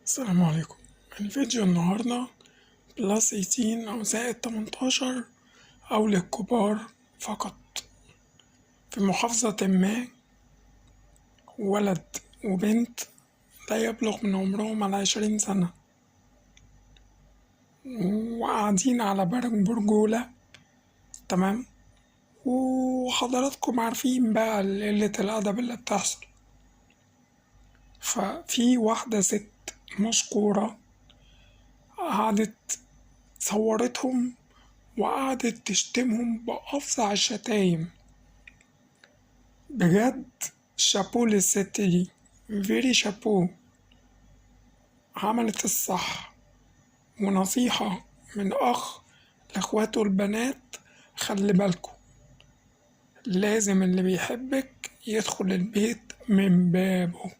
السلام عليكم. الفيديو النهاردة بلس 18 أو زائد 18 أو للكبار فقط. في محافظة ما ولد وبنت لا يبلغ من عمرهم 20 سنة، وقاعدين على برجولة. تمام. وحضراتكم عارفين بقى قلة الأدب اللي بتحصل. ففي واحدة ست مذكورة قعدت صورتهم وقعدت تشتمهم بأفظع الشتايم. بجد شابو للست دي، فيري شابو. عملت الصح. ونصيحة من أخ لأخواته البنات: خلي بالكوا، لازم اللي بيحبك يدخل البيت من بابه.